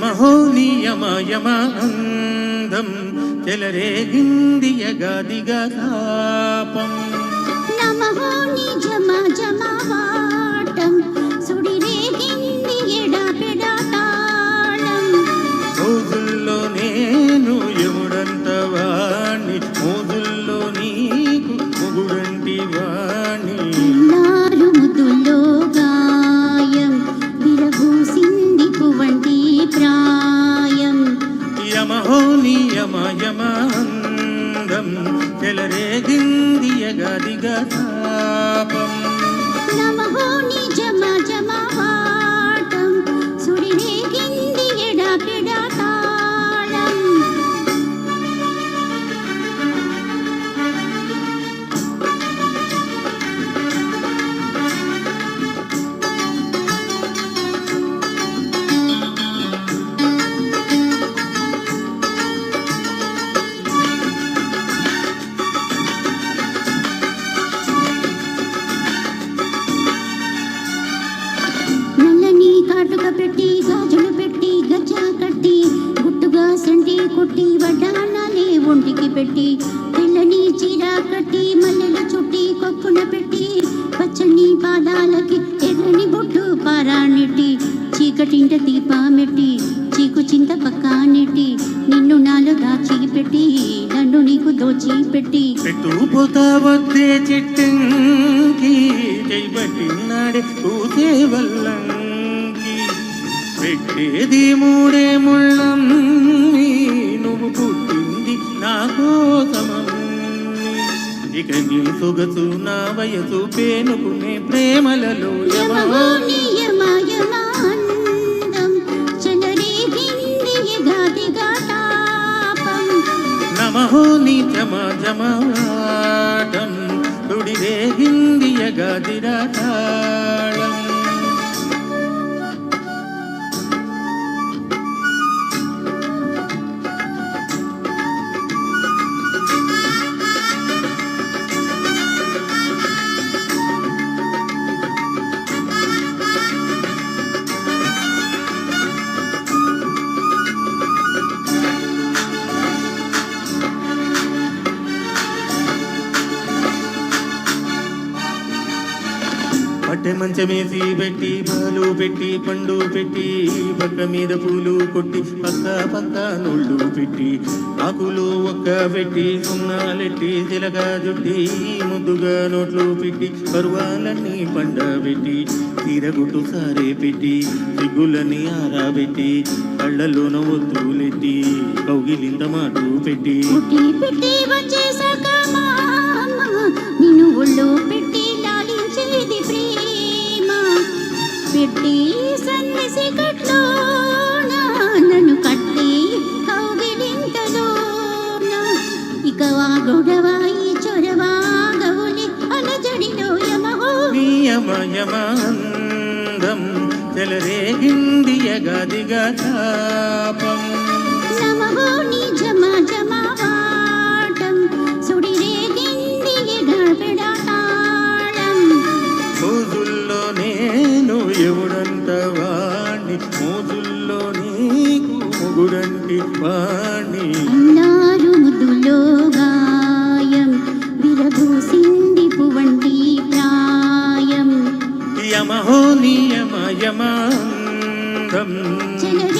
యమహో నియమయమాందం చెలరేగిందియగాదిగా తాపం నమహో నిజమ జమవాటం సుడిరేగింది ఎడపెడా తాళం రోజుల్లో నేను యముడంత వాణ్ణి మోజుల్లో నీకు మొగుడంటి వాణ్ణి నారు ముద్దుల్లో గాయం విరగూసింది పువ్వంటి ప్రాయం యమహో నియమయమాందం చెలరేగిందియగాదిగా తాపం నమహో నిజమ జమవాటం సుడిరేగింది ఎడపెడా తాళం నల్లని కాటుక పెట్టి గాజులు పెట్టి గజ్జా కట్టి గుట్టుగా సండి కొట్టి వడ్డానాలే ఒంటికి పెట్టి తెల్లని చీర కట్టి మల్లెలు చుట్టి కొప్పున పెట్టి పచ్చని పాదాలకి ఎర్రని బొట్టు పారాణెట్టి చీకటింట దీపమెట్టి చీకు చింత పక్కానెట్టి నిన్ను నాలో దాచి పెట్టి నన్ను నీకు దోచి పెట్టి పెట్టుపోతా వద్దే చిట్టంకి చేయబట్టినాడే ఊసే వల్లంకి పెట్టేది మూడే ముళ్ళం నువ్వు పుట్టింది నా కోసమమ్మి ఇక నీ సొగసు నా వయసు పేనుకునే ప్రేమలలో యమహో నియమయమాందం చెలరేగింది ఎగాదిగా తాపం నమహో నిజమజమాటం తుడిరేగిందియగాదిరా తాళం పట్టె మంచమేసి పెట్టి పాలు పెట్టి పండు పెట్టి పక్క మీద పూలు కొట్టి పక్క పక్క నోళ్ళు పెట్టి ఆకులు ఒక్క పెట్టి సున్నాలెట్టి చిలక జుట్టి ముద్దుగా నోట్లు పెట్టి పరువాలన్నీ పండబెట్టి తీరగుట్టు సారే పెట్టి సిగ్గులని ఆరాబెట్టి కళ్ళలోన ఒత్తులెట్టి కౌగిలింత మాటు పెట్టి పుట్టి పెట్టి వచ్చేసాక మామ నిన్ను ఒళ్ళో పెట్టి లాలించేది ప్రేమ పెట్టి సన్నిసి కట్లో నన్ను కట్టి కౌగిలింతలోన ఇక వా గొడవాయి చొరవా గౌలి అలజడిలో యమహో నియమయమాందం చెలరేగిందియగాదిగా తాపం నమహో నిజమ జమవాటం సుడిరేగింది ఎడపెడా తాళం రోజుల్లో నేను ఎవడంత వాణ్ణి మోజుల్లో నీకు మొగుడంటి వాణ్ణి అన్నారు ముద్దులో గాయం విరగూసింది పువ్వంటి ప్రాయం యమహో నియమయమాందం చెలరేగింది